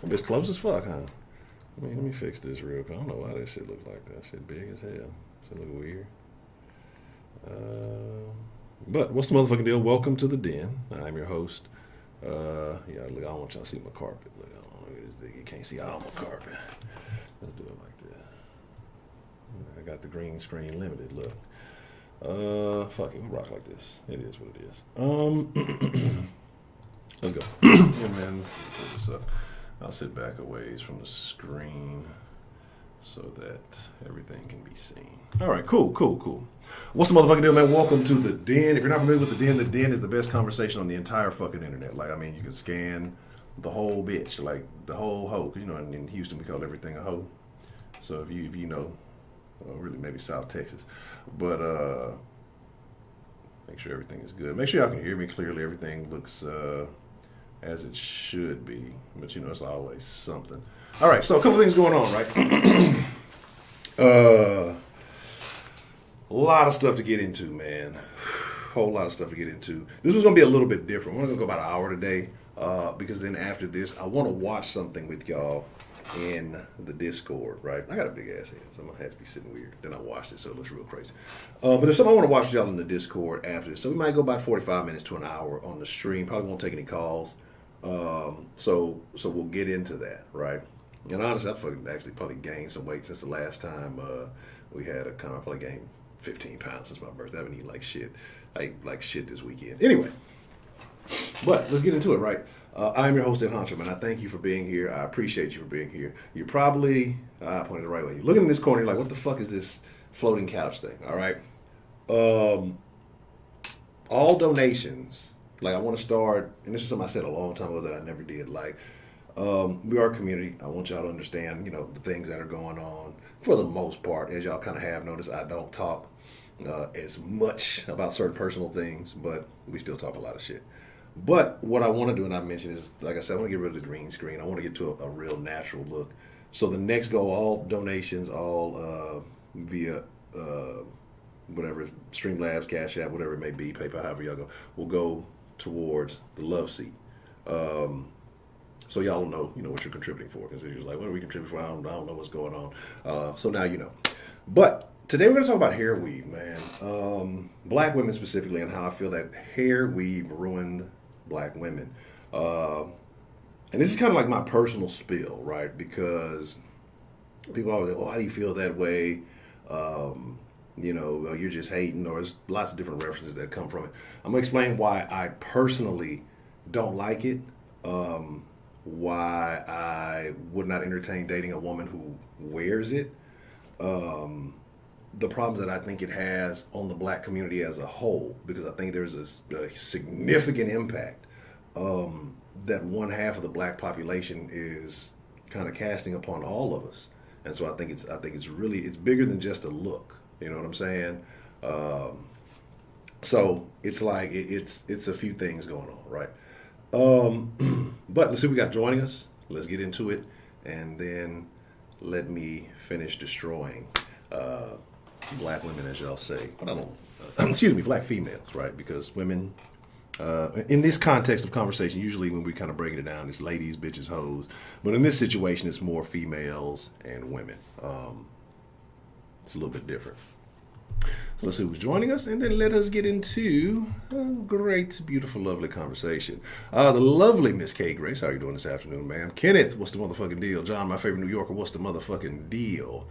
It's close as fuck, huh? Let me fix this real quick. I don't know why this shit looks like that. Shit big as hell. Shit look weird. But what's the motherfucking deal? Welcome to the den. I'm your host. Yeah, look, I don't want y'all to see my carpet. Look, you can't see all my carpet. Let's do it like that. I got the green screen limited. Look. Fuck it, we rock like this. It is what it is. Let's go. Yeah, man, put this up. I'll sit back a ways from the screen so that everything can be seen. All right, cool. What's the motherfucking deal, man? Welcome to the den. If you're not familiar with the den is the best conversation on the entire fucking internet. Like, I mean, you can scan the whole bitch, like the whole hoe. Cause you know, in Houston we call everything a hoe. So if you know, well, really maybe South Texas, but make sure everything is good. Make sure y'all can hear me clearly. Everything looks as it should be, but you know, it's always something. All right, so a couple things going on, right? A lot of stuff to get into, man. Whole lot of stuff to get into. This was gonna be a little bit different. We're gonna go about an hour today, because then after this, I want to watch something with y'all in the Discord, right? I got a big ass head, so my head's be sitting weird. Then I watched it, so it looks real crazy. But there's something I want to watch with y'all in the Discord after this. So we might go about 45 minutes to an hour on the stream. Probably won't take any calls. So we'll get into that, right? And honestly, I've actually probably gained some weight since the last time we had a con. I probably gained 15 pounds since my birthday. I haven't eaten like shit. I ate like shit this weekend. Anyway, but let's get into it, right? I'm your host, Honcho, man. I thank you for being here. I appreciate you for being here. You're probably, I pointed the right way. You're looking in this corner, you're like, what the fuck is this floating couch thing? All right. All donations, like I want to start, and this is something I said a long time ago that I never did. Like, we are a community. I want y'all to understand, you know, the things that are going on. For the most part, as y'all kind of have noticed, I don't talk as much about certain personal things, but we still talk a lot of shit. But what I want to do, and I mentioned, is, like I said, I want to get rid of the green screen. I want to get to a real natural look. So the next go, all donations, all via whatever, Streamlabs, Cash App, whatever it may be, PayPal, however y'all go, will go towards the love seat. So y'all know, what you're contributing for. Because you're just like, what are we contributing for? I don't know what's going on. So now you know. But today we're going to talk about hair weave, man. Black women specifically, and how I feel that hair weave ruined black women. And this is kind of like my personal spill, right? Because people always say, oh, how do you feel that way? You're just hating, or there's lots of different references that come from it. I'm going to explain why I personally don't like it, why I would not entertain dating a woman who wears it, the problems that I think it has on the black community as a whole, because I think there's a significant impact that one half of the black population is kind of casting upon all of us. And so I think it's really, it's bigger than just a look. You know what I'm saying? So it's like it's a few things going on, right? But let's see what we got joining us. Let's get into it, and then let me finish destroying black women, as y'all say. But I don't. Excuse me, black females, right? Because women, in this context of conversation, usually when we kind of breaking it down, it's ladies, bitches, hoes. But in this situation, it's more females and women. It's a little bit different. So let's see who's joining us, and then let us get into a great, beautiful, lovely conversation. The lovely Miss K. Grace, how are you doing this afternoon, ma'am? Kenneth, what's the motherfucking deal? John, my favorite New Yorker, what's the motherfucking deal?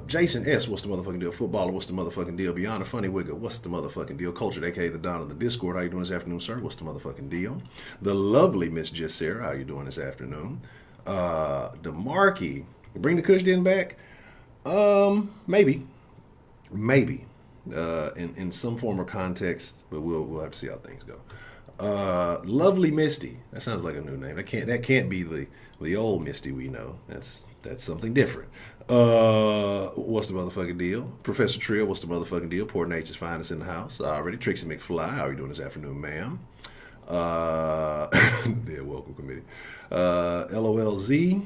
Jason S., what's the motherfucking deal? Footballer, what's the motherfucking deal? Beyond the Funny Wigger, what's the motherfucking deal? Cultured, a.k.a. the Don of the Discord, how you doing this afternoon, sir? What's the motherfucking deal? The lovely Miss Jessera, how you doing this afternoon? DeMarkey, bring the Kush Den back? Maybe, in some form or context, but we'll have to see how things go. Lovely Misty, that sounds like a new name. That can't be the old Misty we know. That's something different. What's the motherfucking deal? Professor Trill, what's the motherfucking deal? Poor Nature's finest in the house already. Trixie McFly, how are you doing this afternoon, ma'am? Yeah, welcome committee. LOLZ.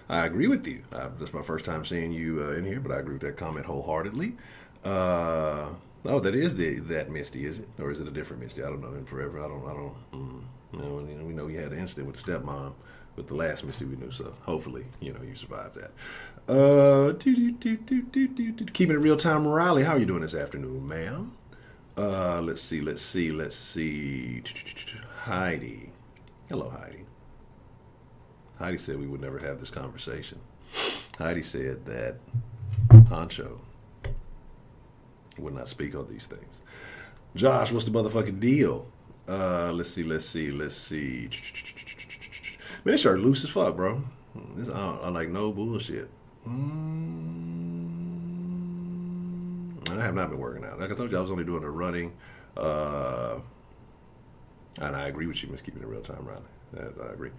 I agree with you. That's my first time seeing you in here, but I agree with that comment wholeheartedly. That is that Misty, is it, or is it a different Misty? I don't know. In forever, I don't. We know you had an incident with the stepmom with the last Misty we knew, so hopefully, you survived that. Keeping it real time, Riley. How are you doing this afternoon, ma'am? Let's see. Heidi. Hello, Heidi. Heidi said we would never have this conversation. Heidi said that Honcho would not speak on these things. Josh, what's the motherfucking deal? Let's see. Man, this shirt loose as fuck, bro. I like no bullshit. And I have not been working out. Like I told you, I was only doing the running. And I agree with you, Miss Keeping It Real Time, Riley. I agree.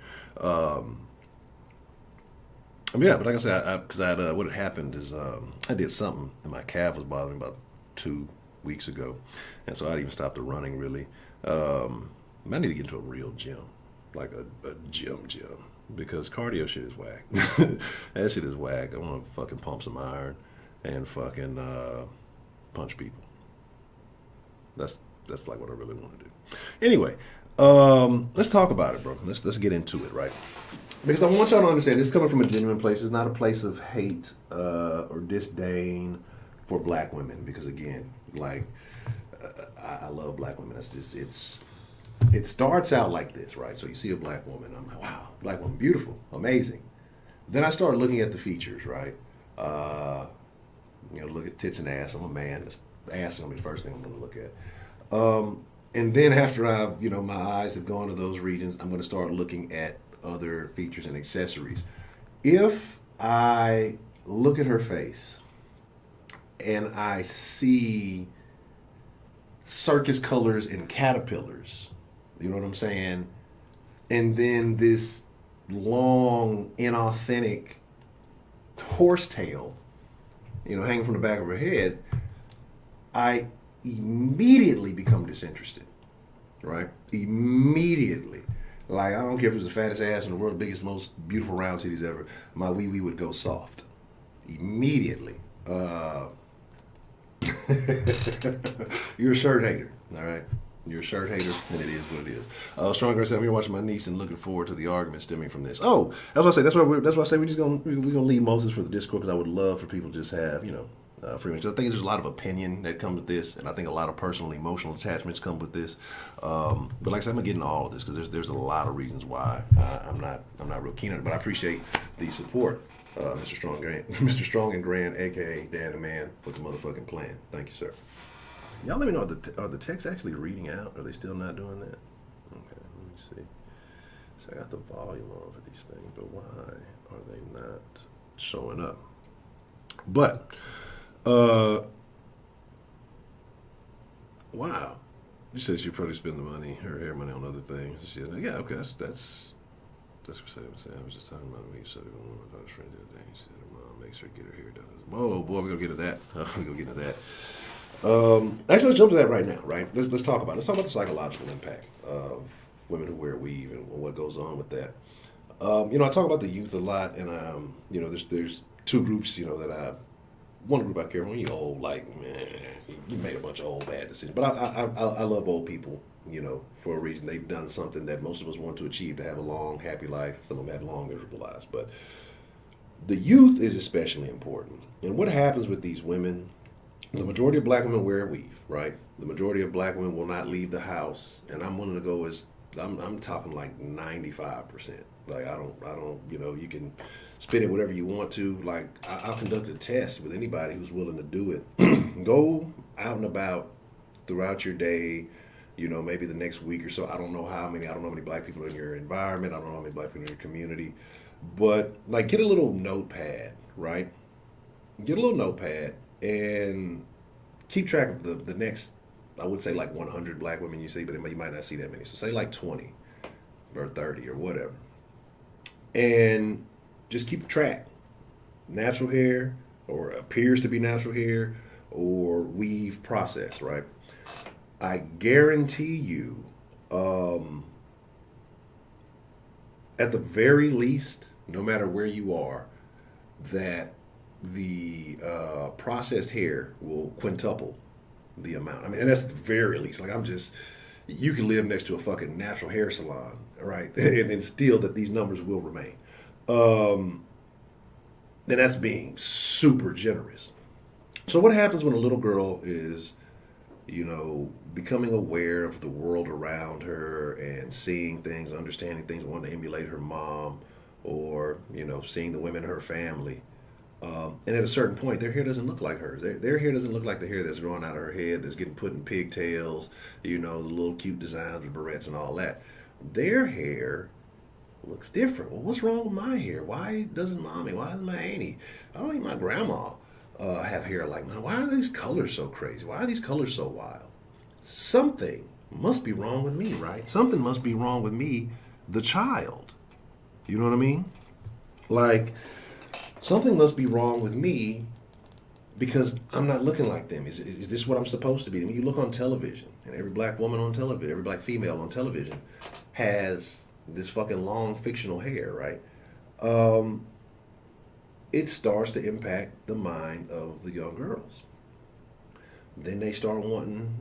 Yeah, but like I said, what had happened is I did something, and my calf was bothering me about 2 weeks ago, and so I even stopped the running. Really, I need to get into a real gym, like a gym, because cardio shit is whack. That shit is whack. I want to fucking pump some iron and fucking punch people. That's like what I really want to do. Anyway, let's talk about it, bro. Let's get into it, right? Because I want y'all to understand, this is coming from a genuine place. It's not a place of hate or disdain for black women. Because again, like I love black women. That's just it starts out like this, right? So you see a black woman, I'm like, wow, black woman, beautiful, amazing. Then I start looking at the features, right? Look at tits and ass. I'm a man. Ass is gonna be the first thing I'm gonna look at. And then after I've, my eyes have gone to those regions, I'm gonna start looking at other features and accessories. If I look at her face and I see circus colors and caterpillars, you know what I'm saying? And then this long, inauthentic horsetail, hanging from the back of her head, I immediately become disinterested, right? Immediately. Like, I don't care if it was the fattest ass in the world, the biggest, most beautiful round titties ever, my wee-wee would go soft. Immediately. You're a shirt hater, all right? You're a shirt hater, and it is what it is. Stronger said, I'm here watching my niece and looking forward to the argument stemming from this. Oh, that's what I say. That's why I say we're gonna leave Moses for the Discord, because I would love for people to just have, free range. I think there's a lot of opinion that comes with this, and I think a lot of personal, emotional attachments come with this. But like I said, I'm gonna get into all of this because there's a lot of reasons why I'm not real keen on it. But I appreciate the support, Mr. Strong and Grand, aka Dan the Man, with the motherfucking plan. Thank you, sir. Y'all let me know, are the texts actually reading out? Are they still not doing that? Okay, let me see. So I got the volume on for these things, but why are they not showing up? But, wow. She said she'd probably spend her hair money on other things. She said, yeah, okay, that's what I was just talking about me. So my daughter's friend the other day. She said her mom makes her get her hair done. Whoa, boy, we're gonna get into that. Actually, let's jump to that right now, right? Let's talk about it. Let's talk about the psychological impact of women who wear weave and what goes on with that. I talk about the youth a lot, and there's two groups, one group I care for. When you're old, like, man, you made a bunch of old bad decisions. But I love old people, for a reason. They've done something that most of us want to achieve, to have a long, happy life. Some of them had long, miserable lives. But the youth is especially important. And what happens with these women, the majority of black women wear a weave, right? The majority of black women will not leave the house. And I'm willing to go I'm talking like 95%. Like, I don't, you can spin it whatever you want to. Like, I'll conduct a test with anybody who's willing to do it. Go out and about throughout your day, maybe the next week or so. I don't know how many black people are in your environment. I don't know how many black people in your community. But, like, get a little notepad, right? Get a little notepad and keep track of the next, I would say, like 100 black women you see, but you might not see that many. So say like 20 or 30 or whatever. And just keep track. Natural hair, or appears to be natural hair, or weave process, right? I guarantee you, at the very least, no matter where you are, that the processed hair will quintuple the amount. I mean, and that's the very least. Like, I'm just, you can live next to a fucking natural hair salon, right? And still that these numbers will remain. Then that's being super generous. So what happens when a little girl is, becoming aware of the world around her and seeing things, understanding things, wanting to emulate her mom, or seeing the women in her family, and at a certain point, their hair doesn't look like hers. Their hair doesn't look like the hair that's growing out of her head, that's getting put in pigtails, the little cute designs with barrettes and all that. Their hair looks different. Well, what's wrong with my hair? Why doesn't mommy? Why doesn't my auntie? I don't even my grandma have hair like mine. Why are these colors so crazy? Why are these colors so wild? Something must be wrong with me, right? Something must be wrong with me, the child. You know what I mean? Like, something must be wrong with me because I'm not looking like them. Is this what I'm supposed to be? When you look on television, and every black woman on television, every black female on television has this fucking long fictional hair, right? It starts to impact the mind of the young girls. Then they start wanting,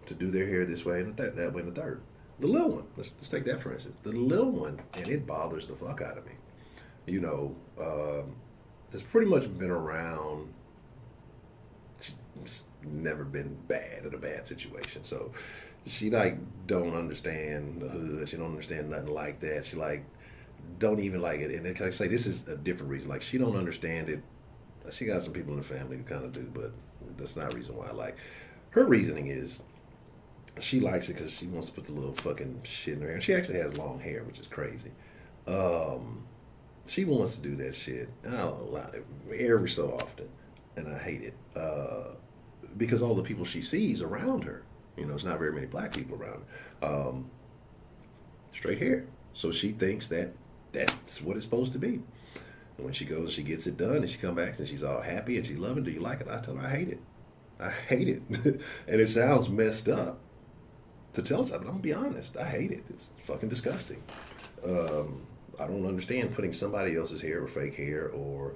to do their hair this way and that way and the third. The little one, let's take that for instance. The little one, and it bothers the fuck out of me. It's pretty much been around. It's never been bad in a bad situation. So she don't understand the hood. She don't understand nothing like that. She don't even like it. And like I say, this is a different reason. Like she don't understand it. She got some people in the family who kind of do, but that's not a reason why I like. Her reasoning is she likes it because she wants to put the little fucking shit in her hair. And she actually has long hair, which is crazy. She wants to do that shit. And I'll allow it every so often. And I hate it. Because all the people she sees around her, it's not very many black people around her, straight hair. So she thinks that that's what it's supposed to be. And when she goes, she gets it done, and she comes back and she's all happy and she's loving. Do you like it? I tell her I hate it. I hate it. And it sounds messed up to tell her, but I'm gonna be honest. I hate it. It's fucking disgusting. I don't understand putting somebody else's hair or fake hair or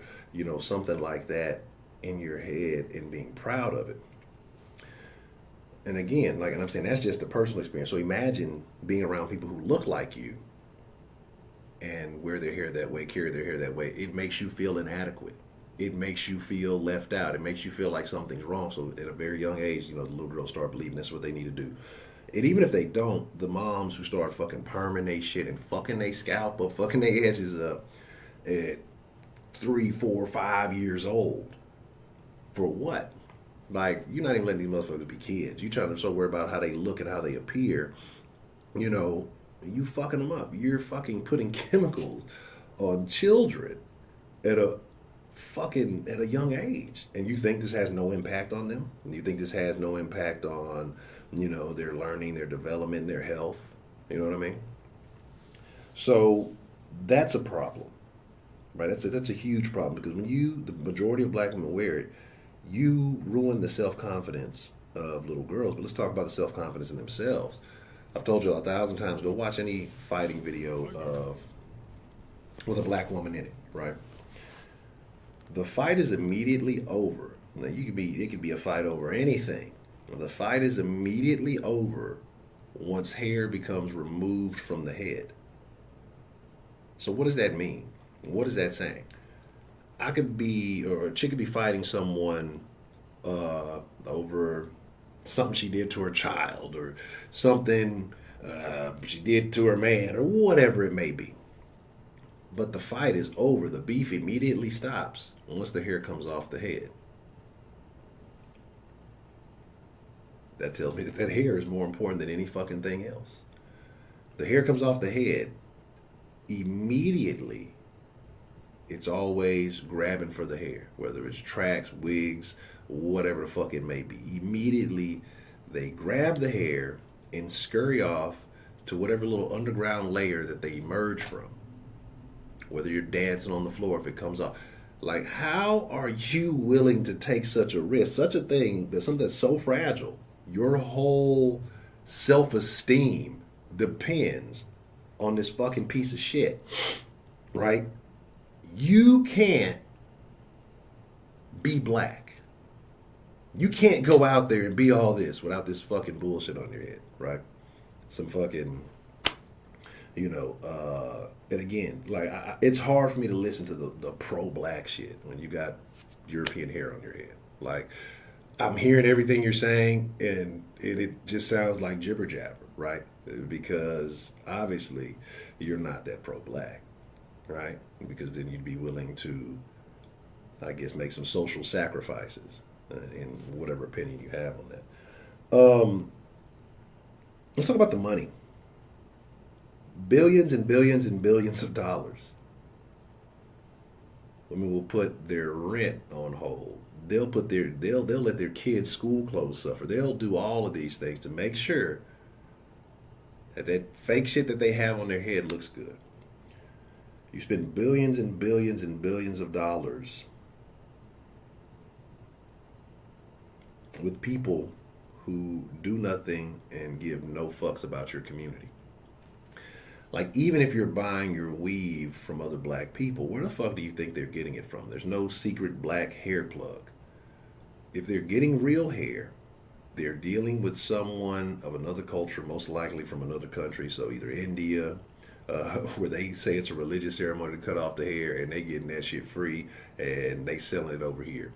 something like that in your head and being proud of it. And again, and I'm saying that's just a personal experience. So imagine being around people who look like you and wear their hair that way, carry their hair that way. It makes you feel inadequate. It makes you feel left out. It makes you feel like something's wrong. So at a very young age, the little girls start believing that's what they need to do. And even if they don't, the moms who start fucking perming they shit and fucking they scalp up, fucking their edges up at 3, 4, 5 years old. For what? You're not even letting these motherfuckers be kids. You trying to so worry about how they look and how they appear. You fucking them up. You're fucking putting chemicals on children at a young age. And you think this has no impact on them? You think this has no impact on, their learning, their development, their health? You know what I mean? So that's a problem, right? That's a huge problem because when the majority of black women wear it, you ruin the self-confidence of little girls. But let's talk about the self-confidence in themselves. I've told you 1,000 times, go watch any fighting video with a black woman in it, right? The fight is immediately over. Now, it could be a fight over anything. The fight is immediately over once hair becomes removed from the head. So what does that mean? What is that saying? A chick could be fighting someone over something she did to her child or something she did to her man or whatever it may be. But the fight is over. The beef immediately stops once the hair comes off the head. That tells me that hair is more important than any fucking thing else. The hair comes off the head, immediately it's always grabbing for the hair, whether it's tracks, wigs, whatever the fuck it may be. Immediately they grab the hair and scurry off to whatever little underground layer that they emerge from. Whether you're dancing on the floor, if it comes off. How are you willing to take such a risk, such a thing, that's something that's so fragile? Your whole self-esteem depends on this fucking piece of shit, right? You can't be black. You can't go out there and be all this without this fucking bullshit on your head, right? some fucking, and again, like it's hard for me to listen to the pro-black shit when you got European hair on your head. Like, I'm hearing everything you're saying, and it just sounds like jibber jabber, right? Because obviously you're not that pro-black, right? Because then you'd be willing to, I guess, make some social sacrifices in whatever opinion you have on that. Let's talk about the money. Billions and billions and billions of dollars. Women will put their rent on hold. They'll let their kids' school clothes suffer. They'll do all of these things to make sure that fake shit that they have on their head looks good. You spend billions and billions and billions of dollars with people who do nothing and give no fucks about your community. Like, even if you're buying your weave from other black people, where the fuck do you think they're getting it from? There's no secret black hair plug. If they're getting real hair, they're dealing with someone of another culture, most likely from another country, so either India, where they say it's a religious ceremony to cut off the hair, and they getting that shit free, and they selling it over here.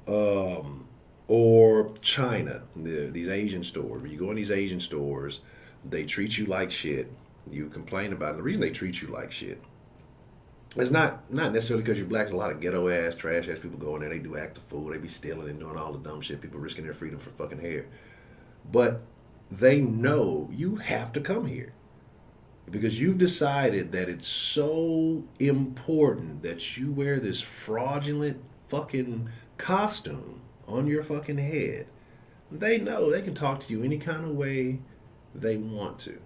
Or China, these Asian stores. When you go in these Asian stores, they treat you like shit. You complain about it. The reason they treat you like shit is not necessarily because you're black. There's a lot of ghetto ass, trash ass people go in there. They do act the fool. They be stealing and doing all the dumb shit. People risking their freedom for fucking hair. But they know you have to come here because you've decided that it's so important that you wear this fraudulent fucking costume on your fucking head. They know they can talk to you any kind of way they want to.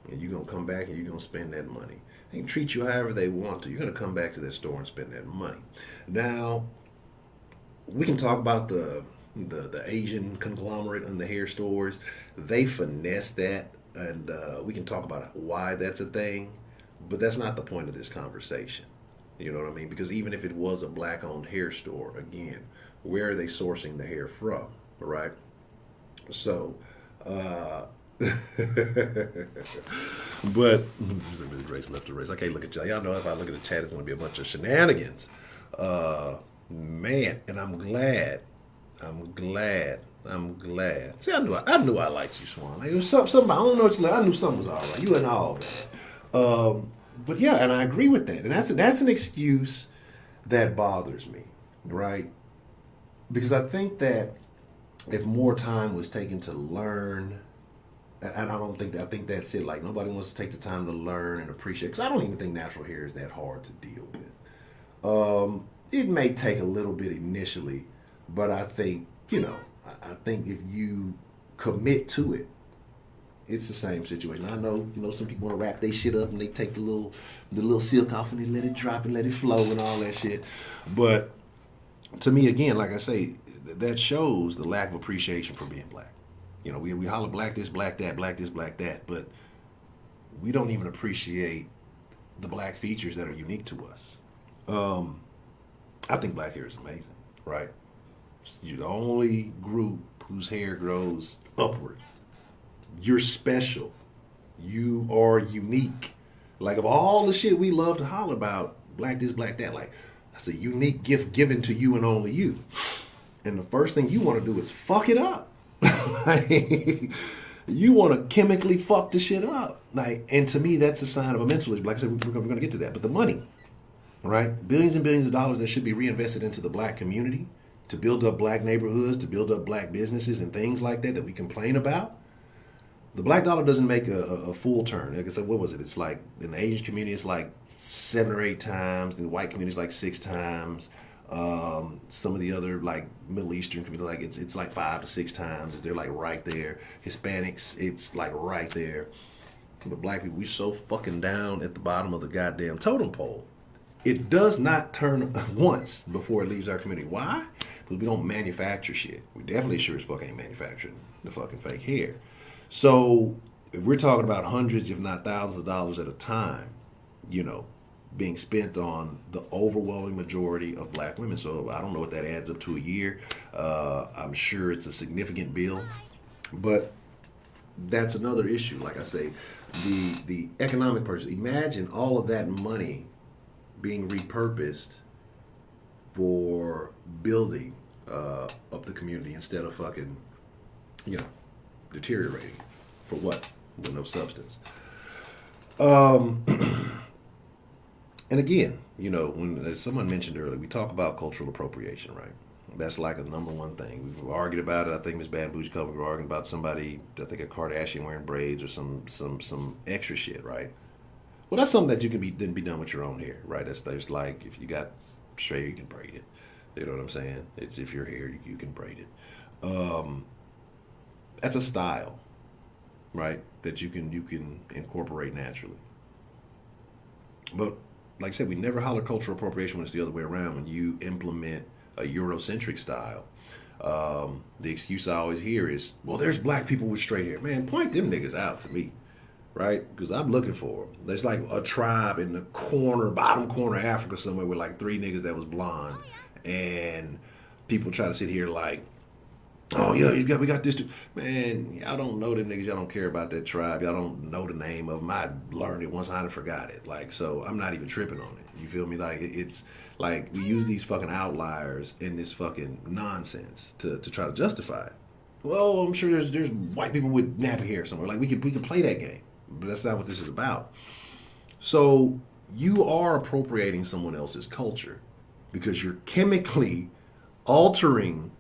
And you're going to come back and you're going to spend that money. They can treat you however they want to. You're going to come back to their store and spend that money. Now, we can talk about the Asian conglomerate in the hair stores. They finesse that, and we can talk about why that's a thing. But that's not the point of this conversation. You know what I mean? Because even if it was a black-owned hair store, again, where are they sourcing the hair from, right? So, but there's a really race left to race. I can't look at y'all. Y'all know if I look at the chat, it's going to be a bunch of shenanigans. Man, and I'm glad. See, I knew I liked you, Swan. Like, it was something. I don't know what you like. I knew something was all right. You and all that. But yeah, and I agree with that. And that's an excuse that bothers me, right? Because I think that if more time was taken to learn. And I think that's it. Like, nobody wants to take the time to learn and appreciate. Because I don't even think natural hair is that hard to deal with. It may take a little bit initially, but I think, I think if you commit to it, it's the same situation. I know, some people want to wrap their shit up and they take the little silk off and they let it drop and let it flow and all that shit. But to me, again, like I say, that shows the lack of appreciation for being black. We holler black this, black that, black this, black that, but we don't even appreciate the black features that are unique to us. I think black hair is amazing, right? You're the only group whose hair grows upward. You're special. You are unique. Like, of all the shit we love to holler about, black this, black that, like, that's a unique gift given to you and only you. And the first thing you want to do is fuck it up. You want to chemically fuck the shit up. And to me, that's a sign of a mental issue. Like I said, we're going to get to that. But the money, right? Billions and billions of dollars that should be reinvested into the black community to build up black neighborhoods, to build up black businesses and things like that we complain about. The black dollar doesn't make a full turn. Like I said, what was it? It's like, in the Asian community, it's like 7 or 8 times. In the white community, it's like 6 times. Some of the other like Middle Eastern communities, like it's like 5 to 6 times. They're like right there. Hispanics, it's like right there. But black people, we're so fucking down at the bottom of the goddamn totem pole. It does not turn once before it leaves our community. Why? Because we don't manufacture shit. We definitely sure as fuck ain't manufacturing the fucking fake hair. So if we're talking about hundreds, if not thousands of dollars at a time, being spent on the overwhelming majority of black women. So I don't know what that adds up to a year. I'm sure it's a significant bill. But that's another issue. Like I say, the economic purchase. Imagine all of that money being repurposed for building up the community instead of fucking, you know, deteriorating. For what? With no substance. Um, and again, you know, when as someone mentioned earlier, we talk about cultural appropriation, right? That's like a number one thing. We've argued about it. I think Miss Bad Bougie covered. We were arguing about somebody, I think a Kardashian wearing braids or some extra shit, right? Well, that's something that you can be done with your own hair, right? That's like if you got straight, you can braid it. You know what I'm saying? It's, if your hair, you can braid it. That's a style, right? That you can incorporate naturally. But like I said, we never holler cultural appropriation when it's the other way around. When you implement a Eurocentric style, the excuse I always hear is, "Well, there's black people with straight hair." Man, point them niggas out to me, right? Because I'm looking for them. There's like a tribe in the corner, bottom corner of Africa somewhere with like three niggas that was blonde, and people try to sit here like, "Oh yeah, we got this too." Man, y'all don't know them niggas. Y'all don't care about that tribe. Y'all don't know the name of them. I learned it once. I done forgot it. Like, so I'm not even tripping on it. You feel me? Like it's like we use these fucking outliers in this fucking nonsense to try to justify it. Well, I'm sure there's white people with nappy hair somewhere. Like we could play that game, but that's not what this is about. So you are appropriating someone else's culture because you're chemically altering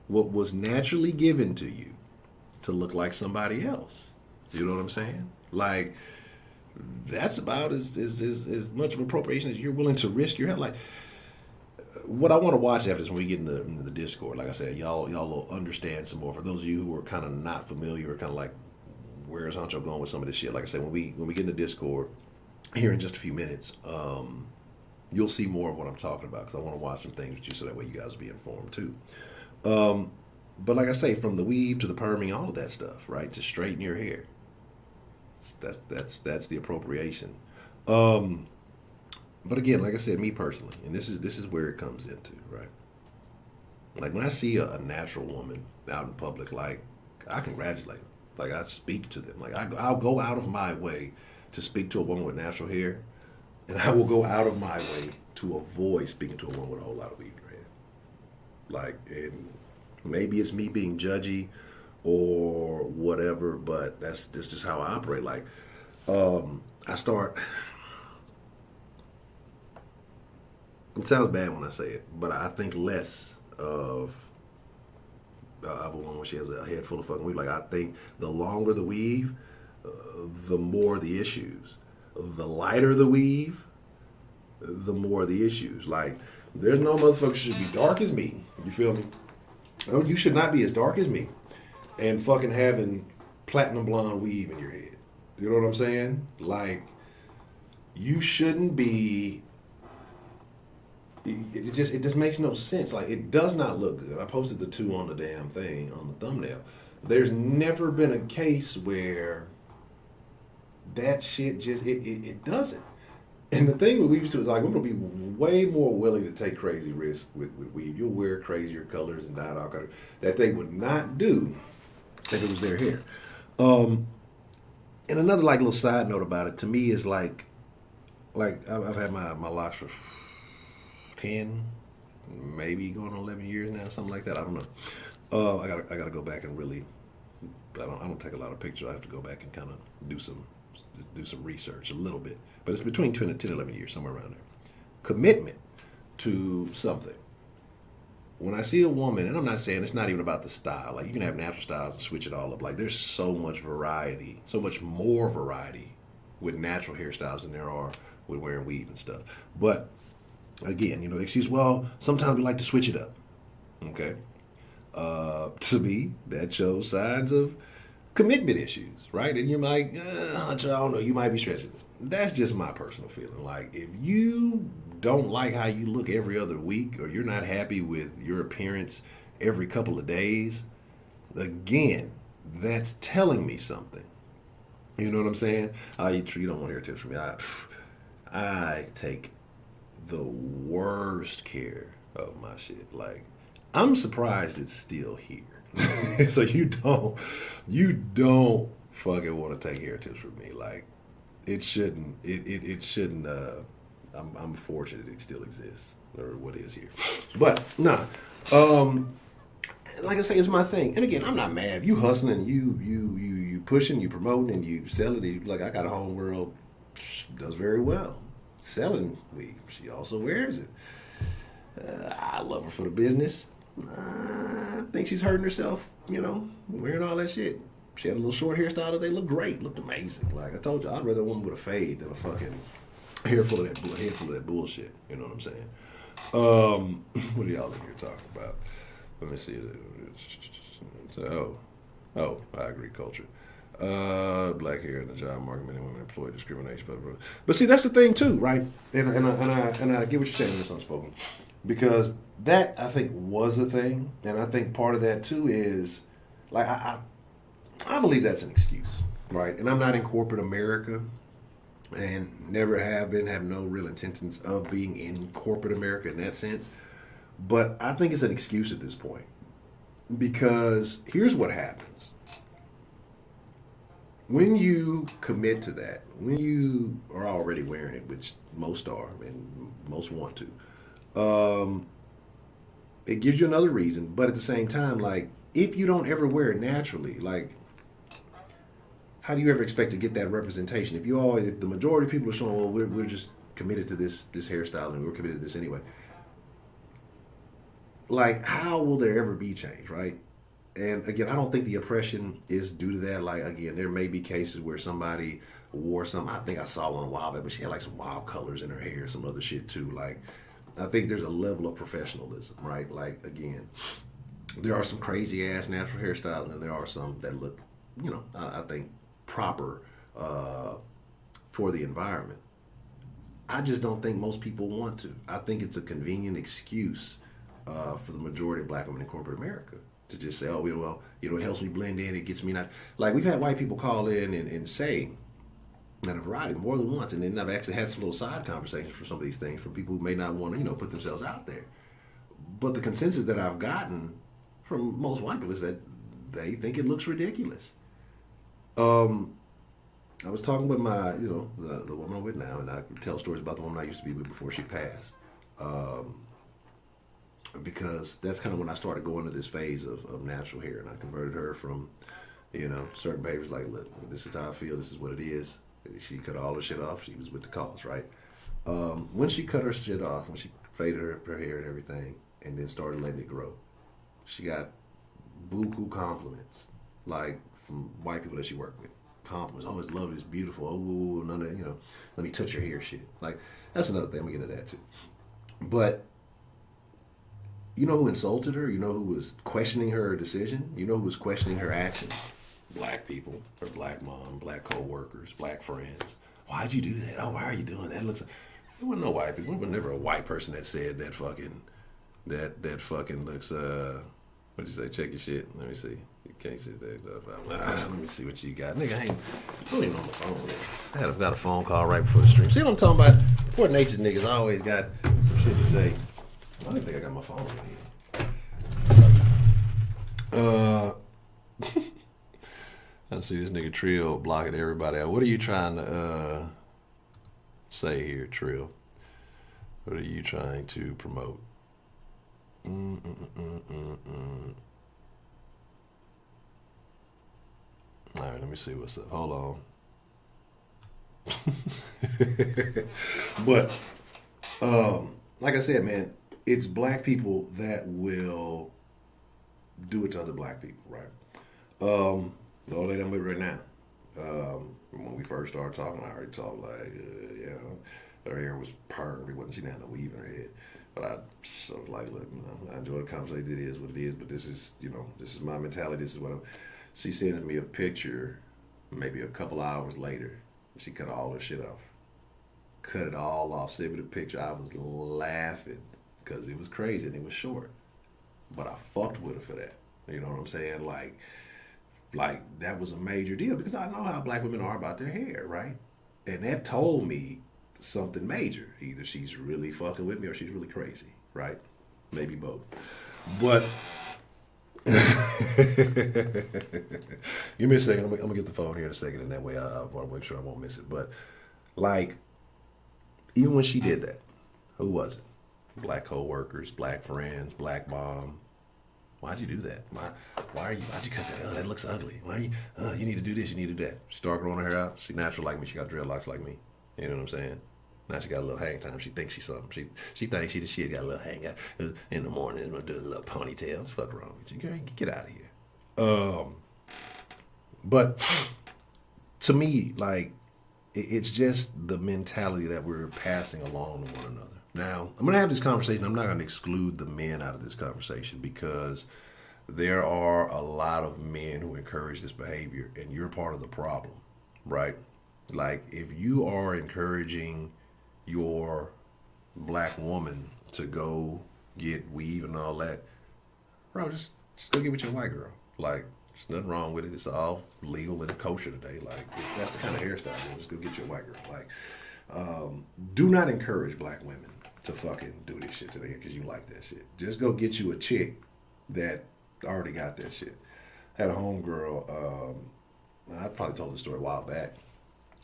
what was naturally given to you to look like somebody else. You know what I'm saying? Like, that's about as much of appropriation as you're willing to risk your health. Like, what I want to watch after this when we get into the Discord, like I said, y'all will understand some more. For those of you who are kind of not familiar or kind of like, where's Honcho going with some of this shit? Like I said, when we get into Discord here in just a few minutes, you'll see more of what I'm talking about because I want to watch some things with you so that way you guys will be informed too. But like I say, from the weave to the perming, all of that stuff, right? To straighten your hair. That's the appropriation. But again, like I said, me personally, and this is where it comes into, right? Like when I see a natural woman out in public, like I congratulate them. Like I speak to them. Like I'll go out of my way to speak to a woman with natural hair, and I will go out of my way to avoid speaking to a woman with a whole lot of weave in her head. Like, and maybe it's me being judgy or whatever, but that's just how I operate. Like, I start. It sounds bad when I say it, but I think less of a woman when she has a head full of fucking weave. Like, I think the longer the weave, the more the issues. The lighter the weave, the more the issues. Like, there's no motherfucker should be dark as me. You feel me? No, you should not be as dark as me and fucking having platinum blonde weave in your head. You know what I'm saying? Like, you shouldn't be. It just makes no sense. Like, it does not look good. I posted the two on the damn thing on the thumbnail. There's never been a case where that shit just it doesn't. And the thing with weave too is like women will be way more willing to take crazy risks with weave. You'll wear crazier colors and dye all colors that they would not do if it was their hair. And another like little side note about it to me is like I've had my locks for 10, maybe going on 11 years now, something like that. I don't know. I gotta go back and really. I don't take a lot of pictures. I have to go back and kind of do some research a little bit. But it's between 10 and 11 years, somewhere around there. Commitment to something. When I see a woman, and I'm not saying it's not even about the style. Like, you can have natural styles and switch it all up. Like, there's so much variety, so much more variety with natural hairstyles than there are with wearing weave and stuff. But again, you know, excuse, well, sometimes we like to switch it up. Okay? To me, that shows signs of commitment issues, right? And you're like, I don't know, you might be stretching. That's just my personal feeling. Like, if you don't like how you look every other week, or you're not happy with your appearance every couple of days, again, that's telling me something. You know what I'm saying? You don't want to hear tips from me. I take the worst care of my shit. Like, I'm surprised it's still here. So you don't fucking want to take hair tips from me. Like it shouldn't. It shouldn't. I'm fortunate it still exists or what is here, but nah. Like I say, it's my thing. And again, I'm not mad. You hustling, you pushing, you promoting, and you selling it. Like I got a homegirl does very well selling weed. She also wears it. I love her for the business. I think she's hurting herself, wearing all that shit. She had a little short hairstyle that they looked great, looked amazing. Like I told you, I'd rather a woman with a fade than a fucking head full of that bullshit. You know what I'm saying? What are y'all in here talking about? Let me see. I agree. Culture. Black hair in the job market, men and women employed discrimination. Blah, blah, blah. But see, that's the thing too, right? And I get what you're saying in this unspoken, because that I think was a thing, and I think part of that too is like I believe that's an excuse, right? And I'm not in corporate America, and never have no real intentions of being in corporate America in that sense. But I think it's an excuse at this point, because here's what happens. When you commit to that, when you are already wearing it, which most are and most want to, it gives you another reason. But at the same time, like, if you don't ever wear it naturally, like, how do you ever expect to get that representation? If the majority of people are showing, well, we're just committed to this hairstyle and we're committed to this anyway. Like, how will there ever be change, right? And again, I don't think the oppression is due to that. Like, again, there may be cases where somebody wore something. I think I saw one a while back, but she had like some wild colors in her hair, some other shit too. Like, I think there's a level of professionalism, right? Like, again, there are some crazy ass natural hairstyles, and there are some that look, I think proper for the environment. I just don't think most people want to. I think it's a convenient excuse for the majority of black women in corporate America to just say, oh, well, it helps me blend in, it gets me not. Like, we've had white people call in and say, and a variety, more than once, and then I've actually had some little side conversations for some of these things from people who may not want to, put themselves out there. But the consensus that I've gotten from most white people is that they think it looks ridiculous. I was talking with my, the woman I'm with now, and I tell stories about the woman I used to be with before she passed. Because that's kind of when I started going to this phase of natural hair, and I converted her from, certain behaviors like, look, this is how I feel, this is what it is. She cut all her shit off, she was with the cause, right? When she cut her shit off, when she faded her hair and everything, and then started letting it grow, she got buku compliments, like from white people that she worked with. Compliments, oh, it's lovely, it's beautiful, oh, none of that, let me touch your hair shit. Like, that's another thing, I'm gonna get into that too. But, you know who insulted her? You know who was questioning her decision? You know who was questioning her actions? Black people, her black mom, black co-workers, black friends. Why'd you do that? Oh, why are you doing that? It looks like... There wasn't no white people. There was never a white person that said that fucking looks, what'd you say? Check your shit. Let me see. You can't see that stuff. Let me see what you got. Nigga, I ain't even on the phone yet. I got a phone call right before the stream. See what I'm talking about? Poor nature's niggas always got some shit to say. I don't think I got my phone in here. I see this nigga Trill blocking everybody out. What are you trying to say here, Trill? What are you trying to promote? All right, let me see what's up. Hold on. But, like I said, man, it's black people that will do it to other black people, right? The old lady I'm with right now, when we first started talking, I already talked like, her hair was permed. She didn't have no weave in her head. But I was like, look, I enjoy the conversation. It is what it is. But this is, this is my mentality. This is what she sends me a picture maybe a couple hours later. She cut all her shit off. Cut it all off. Sent me the picture. I was laughing because it was crazy and it was short. But I fucked with her for that. You know what I'm saying? Like that was a major deal because I know how black women are about their hair, right? And that told me something major. Either she's really fucking with me or she's really crazy, right? Maybe both. But Give me a second. I'm gonna get the phone here in a second, and that way I want to make sure I won't miss it. But like, even when she did that, who was it? Black coworkers, black friends, black mom. Why'd you do that? Why'd you cut that? Oh, that looks ugly. Why you? You need to do this. You need to do that. She started growing her hair out. She natural like me. She got dreadlocks like me. You know what I'm saying? Now she got a little hang time. She thinks she's something. She thinks she got a little hang out in the morning. Gonna do a little ponytail. What's fuck wrong with you? Girl, get out of here. But to me, like, it's just the mentality that we're passing along to one another. Now, I'm going to have this conversation. I'm not going to exclude the men out of this conversation because there are a lot of men who encourage this behavior, and you're part of the problem, right? Like, if you are encouraging your black woman to go get weave and all that, bro, just go get with your white girl. Like, there's nothing wrong with it. It's all legal and kosher today. Like, if that's the kind of hairstyle, just go get your white girl. Like, do not encourage black women to fucking do this shit today because you like that shit. Just go get you a chick that already got that shit. Had a homegirl, and I probably told this story a while back.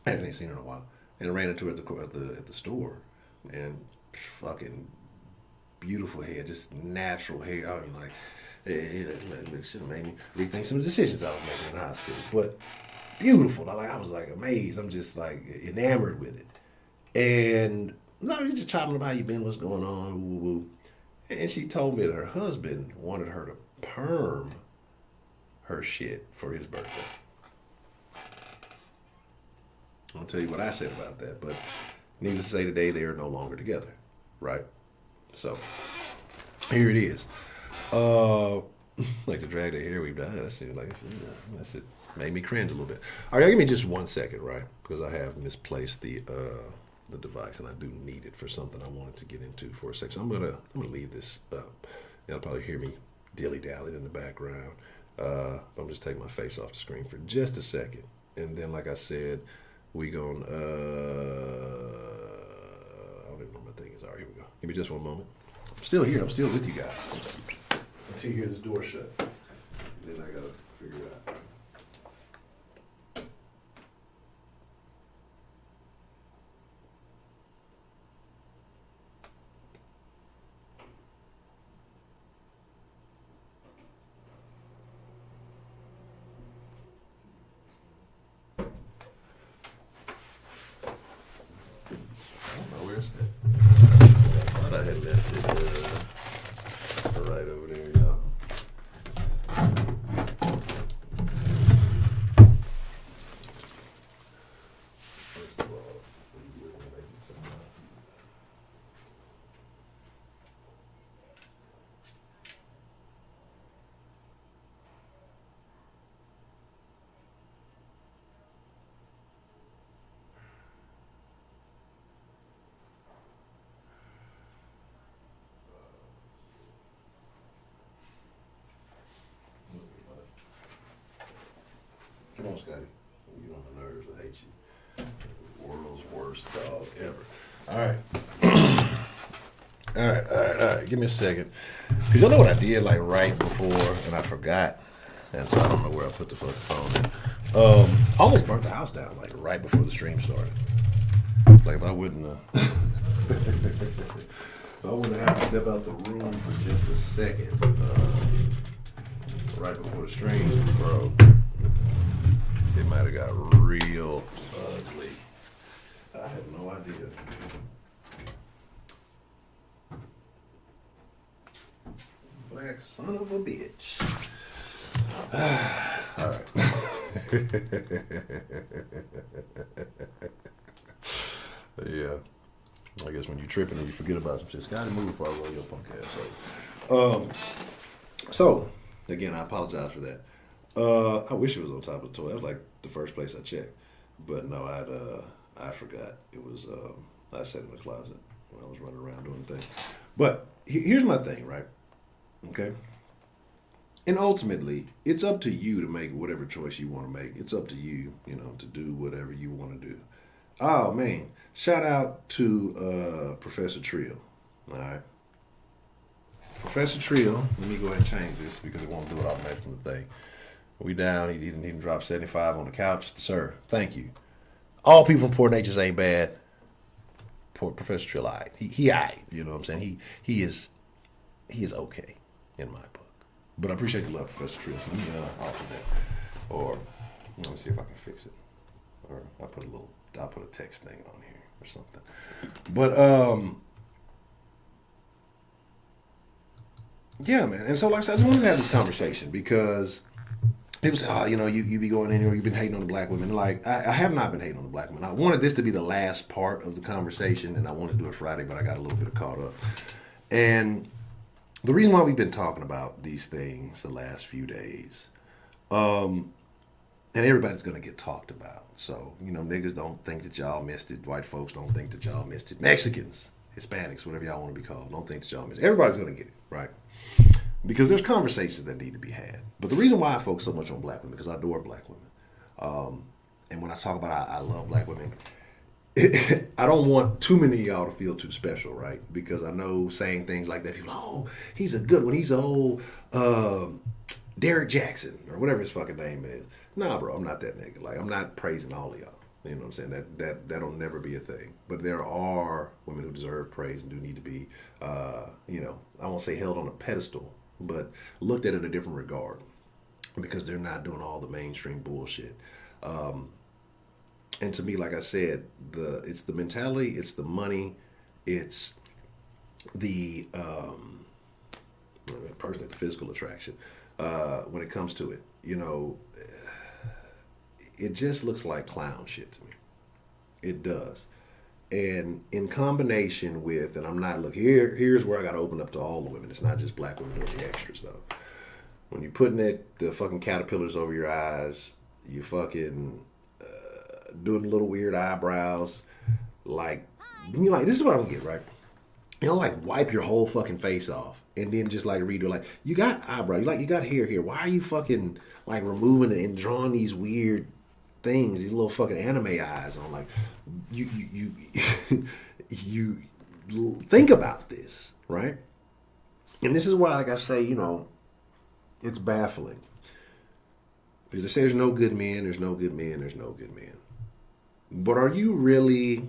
I haven't seen her in a while. And I ran into her at the store. And fucking beautiful hair, just natural hair. I mean, like, it should have made me rethink some of the decisions I was making in high school. But beautiful. I was like amazed. I'm just like enamored with it. And no, he's just chopping about how you been, what's going on, woo, woo. And she told me that her husband wanted her to perm her shit for his birthday. I'll tell you what I said about that, but needless to say, today they are no longer together, right? So here it is. Like to drag their hair we've done. That's it. Made me cringe a little bit. All right, give me just 1 second, right? Because I have misplaced the device, and I do need it for something I wanted to get into for a second. So I'm gonna leave this up. You'll probably hear me dilly-dallying in the background. I'm just taking my face off the screen for just a second, and then, like I said, we gonna I don't even know what my thing is. All right, here we go. Give me just one moment. I'm still here. I'm still with you guys until you hear this door shut. Then I gotta figure it out. I thought I had left it right over there, y'all. First of all, we're gonna make it somehow. Come on, Scotty. You on my nerves. I hate you. World's worst dog ever. All right. All right. Give me a second. Because you know what I did, like, right before, and I forgot. And so I don't know where I put the fucking phone in. I almost burnt the house down, like, right before the stream started. Like, if I wouldn't if I wouldn't have to step out the room for just a second, right before the stream, bro, it might have got real ugly. I have no idea. Black son of a bitch. All right. Yeah. I guess when you're tripping and you forget about some shit, gotta move before I roll your funk ass. So, again, I apologize for that. I wish it was on top of the toilet. That was like the first place I checked. But no, I forgot. It was, I sat in the closet when I was running around doing the thing. But here's my thing, right? Okay? And ultimately, it's up to you to make whatever choice you want to make. It's up to you, to do whatever you want to do. Oh, man. Shout out to Professor Trill. All right? Professor Trill, let me go ahead and change this because it won't do it automatically from the thing. We down. He didn't drop 75 on the couch. Sir, thank you. All people from Poor Natures ain't bad. Poor Professor Trill, alright. He alright. You know what I'm saying? He is okay in my book. But I appreciate the love, Professor Trill. So let me alter that. Or let me see if I can fix it. Or I'll put a text thing on here or something. But yeah, man. And so like I said, I just wanted to have this conversation because people say, oh, you be going in here, you've been hating on the black women. Like, I have not been hating on the black women. I wanted this to be the last part of the conversation, and I wanted to do it Friday, but I got a little bit caught up. And the reason why we've been talking about these things the last few days, and everybody's going to get talked about. So, niggas don't think that y'all missed it. White folks don't think that y'all missed it. Mexicans, Hispanics, whatever y'all want to be called, don't think that y'all missed it. Everybody's going to get it, right? Because there's conversations that need to be had. But the reason why I focus so much on black women, because I adore black women. And when I talk about I love black women, I don't want too many of y'all to feel too special, right? Because I know saying things like that, people, oh, he's a good one. He's an old Derek Jackson or whatever his fucking name is. Nah, bro, I'm not that nigga. Like, I'm not praising all of y'all. You know what I'm saying? That'll never be a thing. But there are women who deserve praise and do need to be, I won't say held on a pedestal, but looked at in a different regard because they're not doing all the mainstream bullshit. And to me, like I said, it's the mentality, it's the money, it's the personally the physical attraction. When it comes to it, it just looks like clown shit to me. It does. And in combination with, and I'm not, here's where I got to open up to all the women. It's not just black women doing the extras, though. When you're putting the fucking caterpillars over your eyes, you fucking doing little weird eyebrows, like, this is what I don't get, right? Wipe your whole fucking face off and then just redo, you got eyebrows, you got hair here. Why are you fucking removing it and drawing these weird things, these little fucking anime eyes on? You think about this, right? And this is why, like I say, it's baffling. Because they say there's no good men, there's no good men, there's no good men. But are you really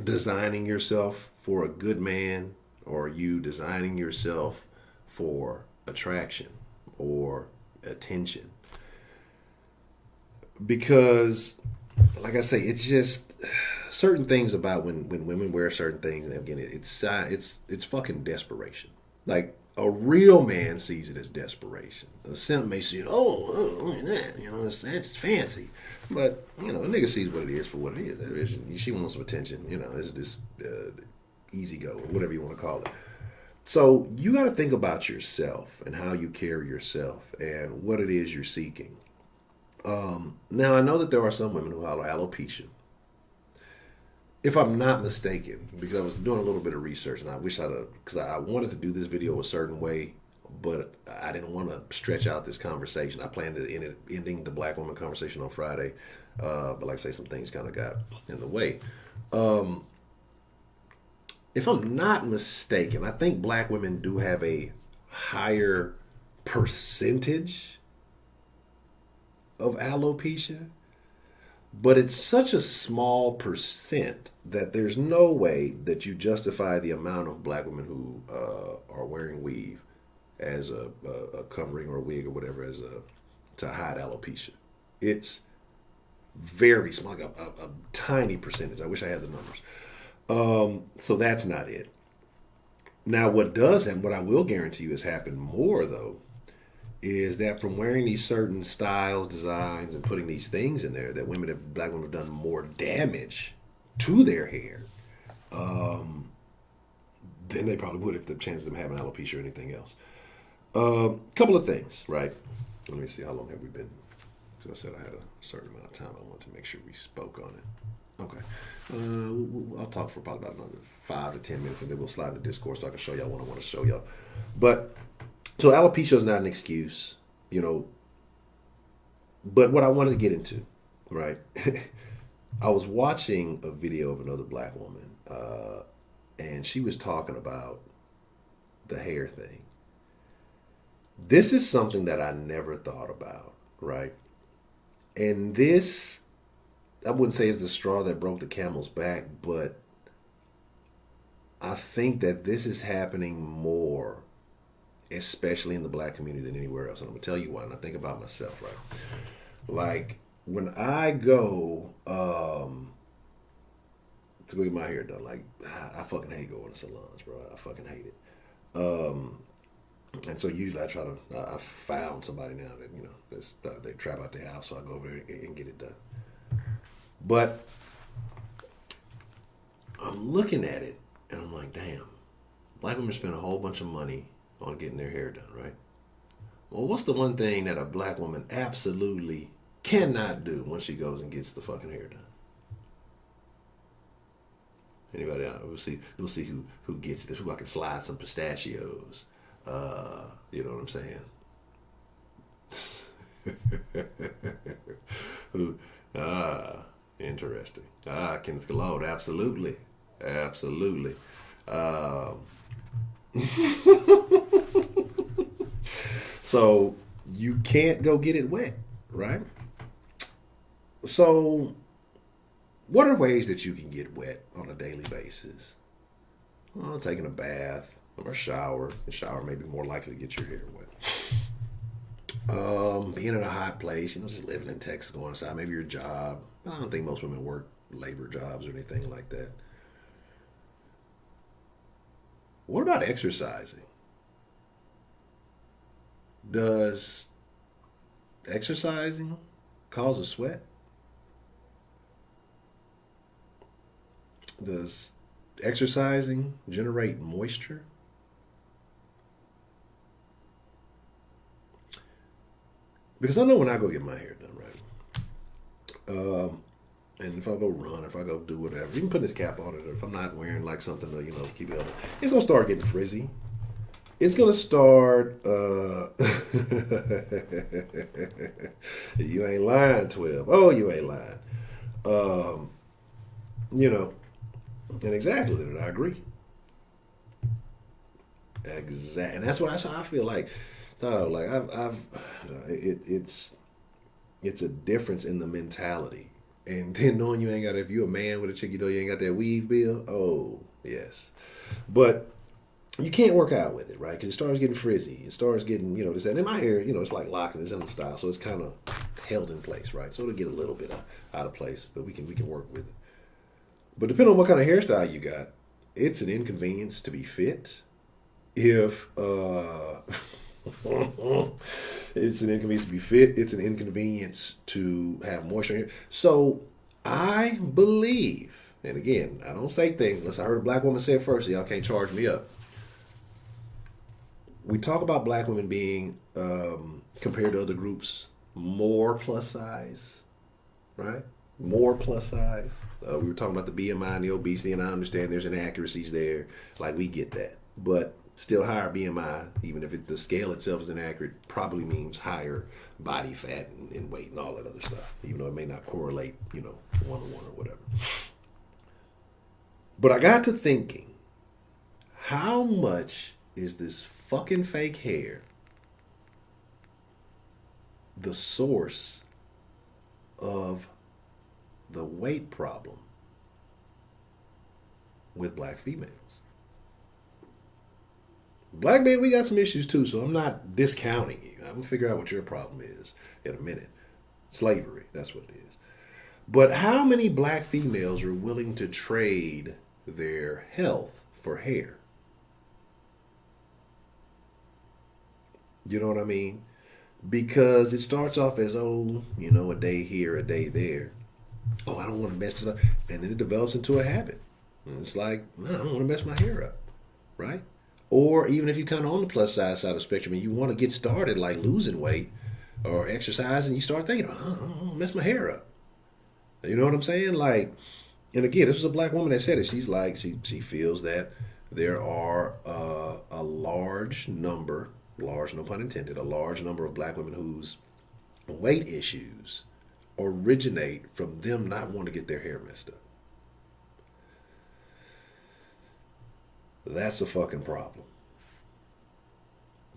designing yourself for a good man, or are you designing yourself for attraction or attention? Because, like I say, it's just certain things about when women wear certain things, and again, it's fucking desperation. Like, a real man sees it as desperation. A simp may see it, look at that, it's fancy. But, a nigga sees what it is for what it is. She wants some attention, it's this easy go, or whatever you want to call it. So you got to think about yourself and how you carry yourself and what it is you're seeking. Now, I know that there are some women who holler alopecia. If I'm not mistaken, because I was doing a little bit of research, and I wish because I wanted to do this video a certain way, but I didn't want to stretch out this conversation. I planned to ending the black woman conversation on Friday, but like I say, some things kind of got in the way. If I'm not mistaken, I think black women do have a higher percentage of alopecia, but it's such a small percent that there's no way that you justify the amount of black women who are wearing weave as a covering or a wig or whatever to hide alopecia. It's very small, like a tiny percentage. I wish I had the numbers. So that's not it. Now, what does happen, what I will guarantee you has happened more, though, is that from wearing these certain styles, designs, and putting these things in there, that black women have done more damage to their hair than they probably would if the chances of them having alopecia or anything else. Couple of things, right? Let me see, how long have we been? Because I said I had a certain amount of time. I wanted to make sure we spoke on it. Okay. I'll talk for probably about another 5 to 10 minutes, and then we'll slide into Discord so I can show y'all what I want to show y'all. But so alopecia is not an excuse, but what I wanted to get into, right? I was watching a video of another black woman, and she was talking about the hair thing. This is something that I never thought about, right? And this, I wouldn't say is the straw that broke the camel's back, but I think that this is happening more, especially in the black community, than anywhere else. And I'm gonna tell you why. And I think about myself, right? Like when I go to go get my hair done, like I fucking hate going to salons, bro. I fucking hate it. And so usually I found somebody now that, you know, they trap out their house, so I go over there and get it done. But I'm looking at it and I'm like, damn, black women spend a whole bunch of money on getting their hair done, right? Well, what's the one thing that a black woman absolutely cannot do once she goes and gets the fucking hair done? Anybody out? We'll see who gets this, who I can slide some pistachios. You know what I'm saying? Who? Interesting. Kenneth Galode, absolutely. Absolutely. So you can't go get it wet, right? So what are ways that you can get wet on a daily basis? Well, taking a bath or a shower. The shower may be more likely to get your hair wet. Being in a hot place, you know, just living in Texas, going outside, maybe your job. I don't think most women work labor jobs or anything like that. What about exercising? Does exercising cause a sweat? Does exercising generate moisture? Because I know when I go get my hair done, right? And if I go run, if I go do whatever, even put this cap on it, or if I'm not wearing like something to, you know, keep it up, it's gonna start getting frizzy. It's gonna start. You ain't lying, 12. Oh, you ain't lying. You know, and exactly that. I agree. And that's how I feel like. Like it's a difference in the mentality, and then knowing you ain't got, if you a man with a chick, you know you ain't got that weave bill. Oh yes, but you can't work out with it, right? Because it starts getting frizzy. It starts getting, you know, this and in my hair, you know, it's like locking, it's in the style, so it's kind of held in place, right? So it'll get a little bit out of place, but we can work with it. But depending on what kind of hairstyle you got, it's an inconvenience to be fit. If it's an inconvenience to be fit. It's an inconvenience to have moisture in here. So I believe, and again, I don't say things unless I heard a black woman say it first, so y'all can't charge me up. We talk about black women being, compared to other groups, more plus size, right? More plus size. We were talking about the BMI and the obesity, and I understand there's inaccuracies there. Like, we get that. But still higher BMI, even if the scale itself is inaccurate, probably means higher body fat and weight and all that other stuff, even though it may not correlate, you know, one-to-one or whatever. But I got to thinking, how much is this fucking fake hair the source of the weight problem with black females? Black men, we got some issues too, so I'm not discounting you. I'm going to figure out what your problem is in a minute. Slavery, that's what it is. But how many black females are willing to trade their health for hair? You know what I mean? Because it starts off as, oh, you know, a day here, a day there. Oh, I don't want to mess it up. And then it develops into a habit. And it's like, no, I don't want to mess my hair up, right? Or even if you're kind of on the plus size side of the spectrum and you want to get started like losing weight or exercising, you start thinking, oh, I don't want to mess my hair up. You know what I'm saying? Like, and again, this was a black woman that said it. She's like, she feels that there are a large number, large, no pun intended, a large number of black women whose weight issues originate from them not wanting to get their hair messed up. That's a fucking problem.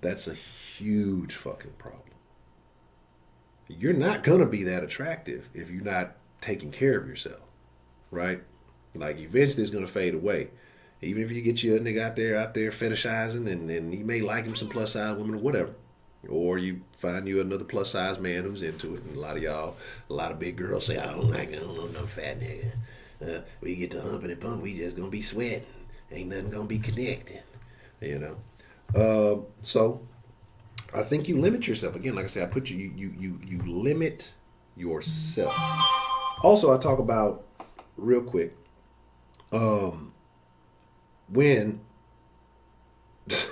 That's a huge fucking problem. You're not gonna be that attractive if you're not taking care of yourself, right? Like eventually it's gonna fade away. Even if you get your nigga out there fetishizing, and you may like him some plus size women or whatever, or you find you another plus size man who's into it. And a lot of big girls say, I don't know no fat nigga. We get to humping and pumping, we just gonna be sweating. Ain't nothing gonna be connecting, you know. So I think you limit yourself. Again, like I said, I put you limit yourself. Also, I talk about real quick when that's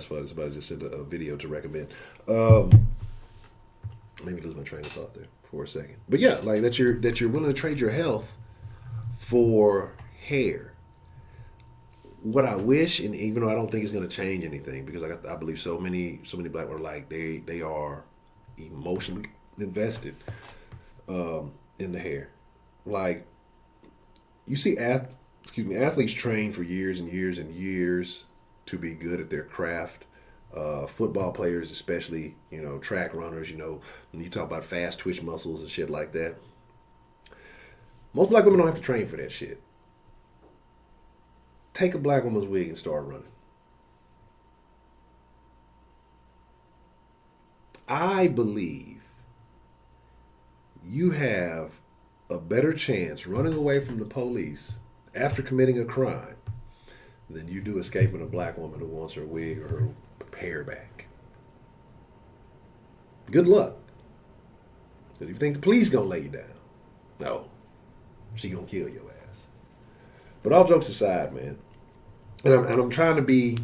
funny. Somebody just sent a video to recommend. Let me lose my train of thought there for a second. But yeah, like that you're willing to trade your health for hair. What I wish, and even though I don't think it's going to change anything, because I believe so many black men are like they are emotionally invested in the hair. Like you see, athletes train for years and years and years to be good at their craft. Football players, especially, you know, track runners, you know, when you talk about fast twitch muscles and shit like that. Most black women don't have to train for that shit. Take a black woman's wig and start running. I believe you have a better chance running away from the police after committing a crime than you do escaping a black woman who wants her wig or her hair back. Good luck. Because you think the police gonna lay you down. No. She gonna kill your ass. But all jokes aside, man, and I'm trying to be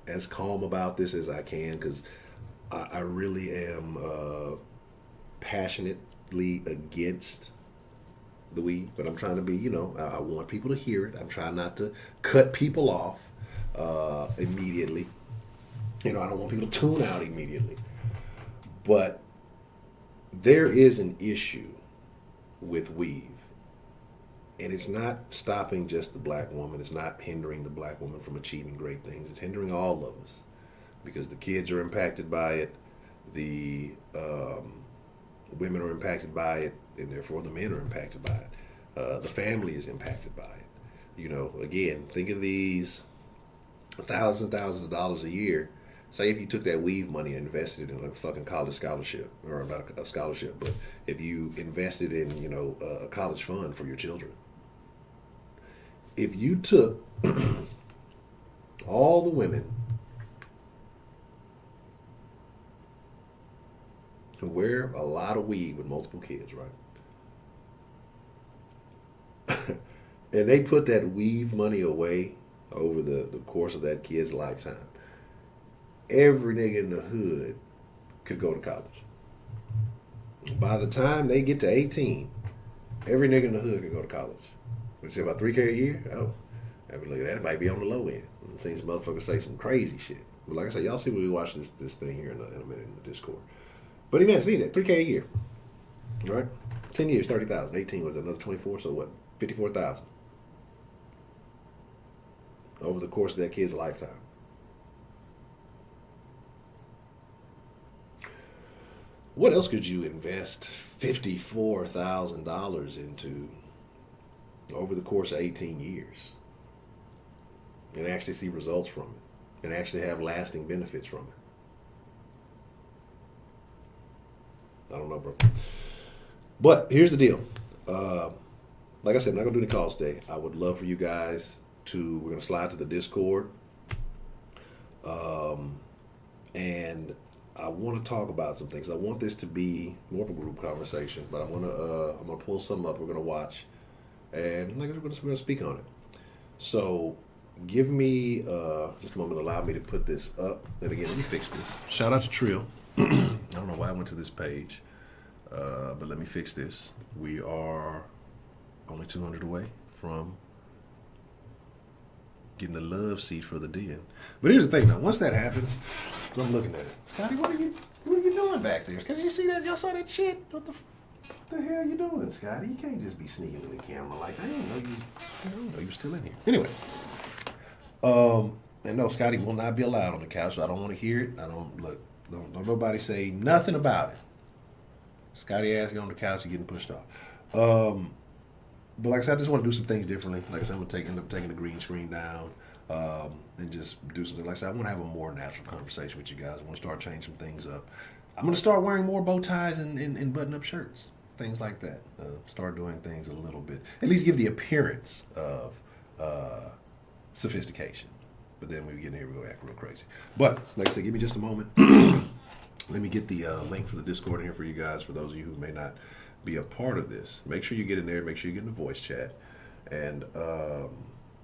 as calm about this as I can, because I really am passionately against the weed, but I'm trying to be, you know, I want people to hear it. I'm trying not to cut people off immediately. You know, I don't want people to tune out immediately. But there is an issue with weave. And it's not stopping just the black woman. It's not hindering the black woman from achieving great things. It's hindering all of us. Because the kids are impacted by it. The women are impacted by it. And therefore the men are impacted by it. The family is impacted by it. You know, again, think of these thousands and thousands of dollars a year. Say if you took that weave money and invested it in a fucking college scholarship, or not a scholarship, but if you invested in, you know, a college fund for your children. If you took all the women who wear a lot of weave with multiple kids, right? And they put that weave money away over the course of that kid's lifetime. Every nigga in the hood could go to college. By the time they get to 18, every nigga in the hood could go to college. We say about $3K a year? Oh, that might be on the low end. I've seen some motherfuckers say some crazy shit. But like I said, y'all see when we watch this thing here in a minute in the Discord. But imagine, see that, $3K a year. Right? 10 years, 30,000. 18 was another 24, so what? 54,000. Over the course of that kid's lifetime. What else could you invest $54,000 into over the course of 18 years and actually see results from it and actually have lasting benefits from it? I don't know, bro. But here's the deal. Like I said, I'm not going to do any calls today. I would love for you guys we're going to slide to the Discord. And I want to talk about some things. I want this to be more of a group conversation, but I'm gonna pull some up. We're gonna watch, and we're gonna speak on it. So, give me just a moment. Allow me to put this up. And again, let me fix this. Shout out to Trill. I don't know why I went to this page, but let me fix this. We are only 200 away from getting a love seat for the den. But here's the thing now, once that happens, I'm looking at it. Scotty, what are you doing back there? Scotty, you see that? Y'all saw that shit? What the hell are you doing, Scotty? You can't just be sneaking in the camera like that. I didn't know you were still in here. Anyway, And no, Scotty will not be allowed on the couch. I don't want to hear it. I don't look. Don't nobody say nothing about it. Scotty ass get on the couch and getting pushed off. But like I said, I just want to do some things differently. Like I said, I'm gonna end up taking the green screen down and just do something. Like I said, I want to have a more natural conversation with you guys. I want to start changing some things up. I'm gonna start wearing more bow ties and button-up shirts, things like that. Start doing things a little bit, at least give the appearance of sophistication. But then when we get in here, we're gonna act real crazy. But like I said, give me just a moment. Let me get the link for the Discord in here for you guys. For those of you who may not be a part of this, make sure you get in there. Make sure you get in the voice chat. And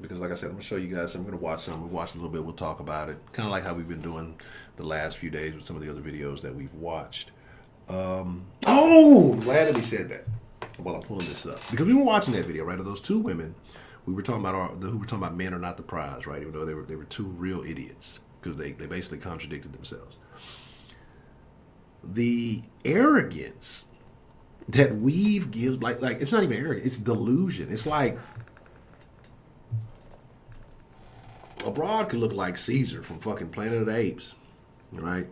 because like I said, I'm going to show you guys. I'm going to watch some. We'll watch a little bit. We'll talk about it. Kind of like how we've been doing the last few days with some of the other videos that we've watched. I'm glad that he said that while I'm pulling this up. Because we were watching that video, right, of those two women. We were talking about who were talking about men are not the prize, right? Even though they were two real idiots because they basically contradicted themselves. The arrogance that we've given, like it's not even arrogance, it's delusion. It's like a broad could look like Caesar from fucking Planet of the Apes, right?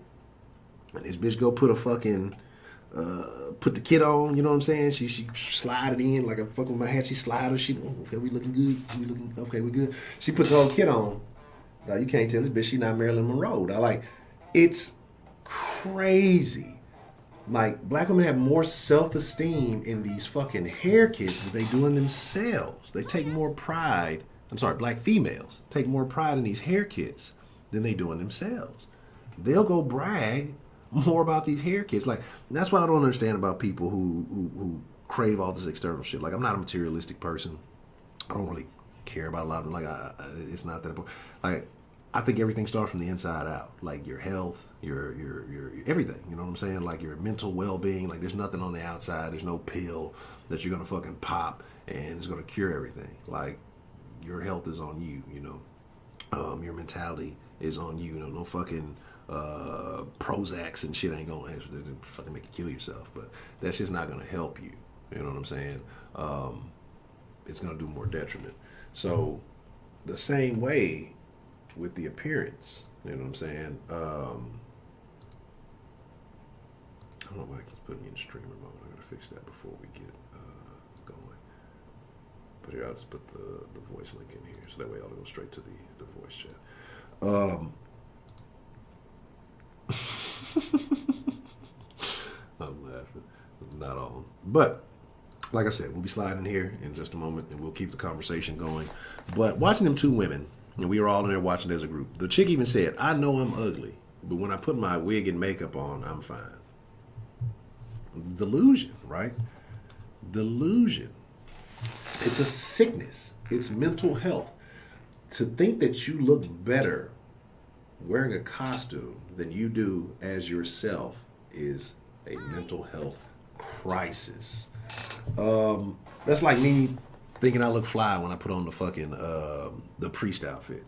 And this bitch go put a fucking put the kit on, you know what I'm saying? She slide it in like a fuck with my hat. She slide her shit. Okay, we looking good. We looking okay. We good. She put the whole kit on. Now you can't tell this bitch she not Marilyn Monroe. Now, like, it's crazy. Like, black women have more self-esteem in these fucking hair kits than they do in themselves. They take more pride. I'm sorry, black females take more pride in these hair kits than they do in themselves. They'll go brag more about these hair kits. Like, that's what I don't understand about people who crave all this external shit. Like, I'm not a materialistic person. I don't really care about a lot of them. Like, it's not that important. Like, I think everything starts from the inside out. Like, your health, your everything. You know what I'm saying? Like, your mental well-being. Like, there's nothing on the outside. There's no pill that you're gonna fucking pop and it's gonna cure everything. Like, your health is on you. You know, your mentality is on you. You know, no fucking Prozacs and shit ain't gonna fucking make you kill yourself. But that's just not gonna help you. You know what I'm saying? It's gonna do more detriment. So the same way with the appearance, you know what I'm saying? I don't know why it keeps putting me in streamer mode. I gotta fix that before we get going. But here, I'll just put the voice link in here, so that way I'll go straight to the voice chat. I'm laughing. Not all. But, like I said, we'll be sliding here in just a moment, and we'll keep the conversation going. But watching them two women, and we were all in there watching as a group. The chick even said, I know I'm ugly, but when I put my wig and makeup on, I'm fine. Delusion, right? Delusion. It's a sickness. It's mental health. To think that you look better wearing a costume than you do as yourself is a mental health crisis. That's like me thinking I look fly when I put on the fucking the priest outfit.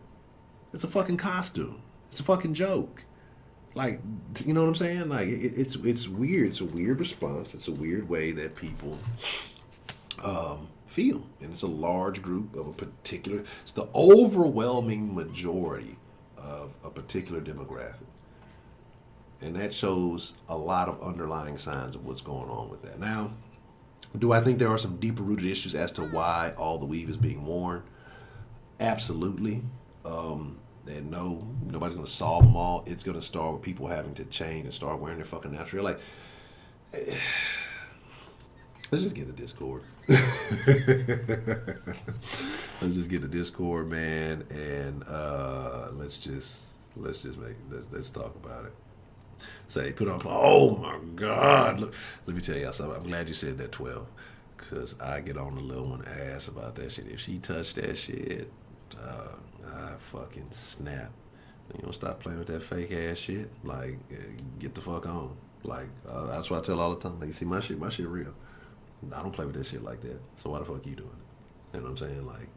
It's a fucking costume. It's a fucking joke. Like, you know what I'm saying? Like, it's weird. It's a weird response. It's a weird way that people feel. And it's a large group of a particular, it's the overwhelming majority of a particular demographic. And that shows a lot of underlying signs of what's going on with that. Now, do I think there are some deeper rooted issues as to why all the weave is being worn? Absolutely. And no, nobody's going to solve them all. It's going to start with people having to change and start wearing their fucking natural. Like, let's just get the Discord. Let's just get the Discord, man, and let's talk about it. So they put on, oh my God. Look, let me tell y'all something. I'm glad you said that, 12, because I get on the little one ass about that shit. If she touched that shit, I fucking snap. You don't stop playing with that fake ass shit. Like, get the fuck on. Like, that's what I tell all the time. Like, you see, my shit real. I don't play with that shit like that. So why the fuck you doing it? You know what I'm saying? Like,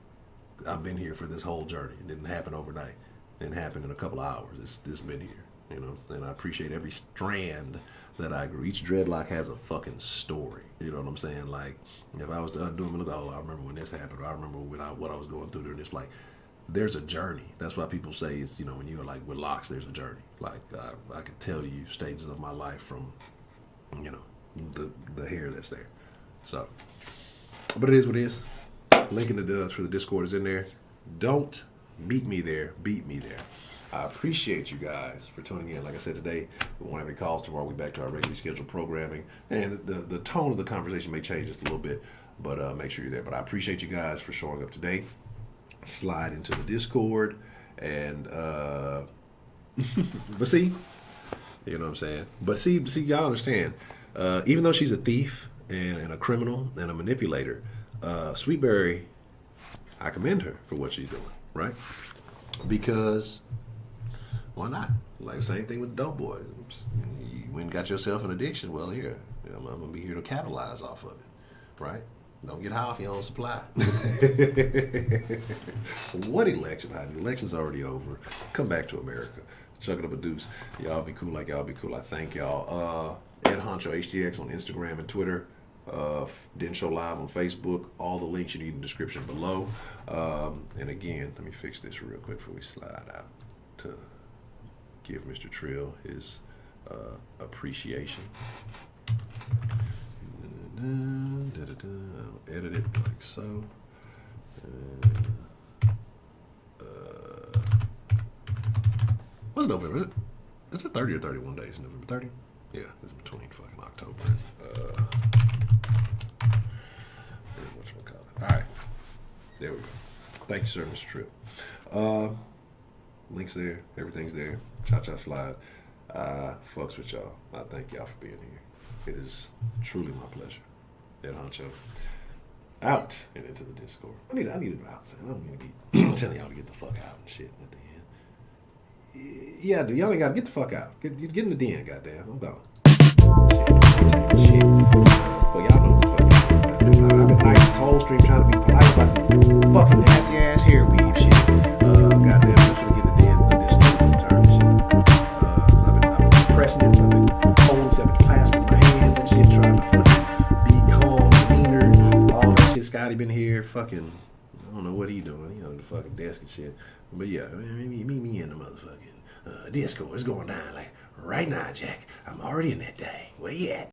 I've been here for this whole journey. It didn't happen overnight. It didn't happen in a couple of hours. It's been here. You know, and I appreciate every strand that I grew. Each dreadlock has a fucking story. You know what I'm saying? Like, if I was to undo them and look, oh, I remember when this happened, or I remember what I was going through there, and it's like, there's a journey. That's why people say it's, when you're like with locks, there's a journey. Like I could tell you stages of my life from, the hair that's there. So, but it is what it is. Link in the for the Discord is in there. Don't meet me there, beat me there. I appreciate you guys for tuning in. Like I said today, we won't have any calls tomorrow. We'll be back to our regularly scheduled programming. And the tone of the conversation may change just a little bit, but make sure you're there. But I appreciate you guys for showing up today. Slide into the Discord and but see, you know what I'm saying? But see, y'all understand, even though she's a thief and a criminal and a manipulator, Sweetberry, I commend her for what she's doing, right? Because why not? Like same thing with dope boys. You went and got yourself an addiction. Well, here, I'm gonna be here to capitalize off of it, right? Don't get high off your own supply. What election? The election's already over. Come back to America. Chuck it up a deuce. Y'all be cool like y'all be cool. I thank y'all. Ed Honcho HTX on Instagram and Twitter. Den Show Live on Facebook. All the links you need in the description below. And again, let me fix this real quick before we slide out to give Mr. Trill his appreciation. I'll edit it like so. What's November? Is it 30 or 31 days? November 30? Yeah, it's between fucking October. All right, there we go. Thank you, sir, Mr. Tripp. Links there, everything's there. Cha-cha slide. Fucks with y'all. I thank y'all for being here. It is truly my pleasure. Ed Honcho out and into the Discord. I need it out. So I don't need to be telling y'all to get the fuck out and shit at the end. Yeah, dude, y'all ain't gotta get the fuck out. Get in the den, goddamn. I'm gone. Shit. Well, y'all know what the fuck it is. I've been nice this whole stream trying to be polite about this fucking nasty ass hair weave shit. Goddamn, I'm just gonna get in the den and this turn shit. Cause I've been pressing it, I've been holding it, I've been clasping my hands and shit, trying to fucking be calm, demeanor, all that shit. Scotty been here, fucking, I don't know what he doing, the fucking desk and shit. But yeah, me and the motherfucking Discord is going down like right now, Jack. I'm already in that thing. Where you at?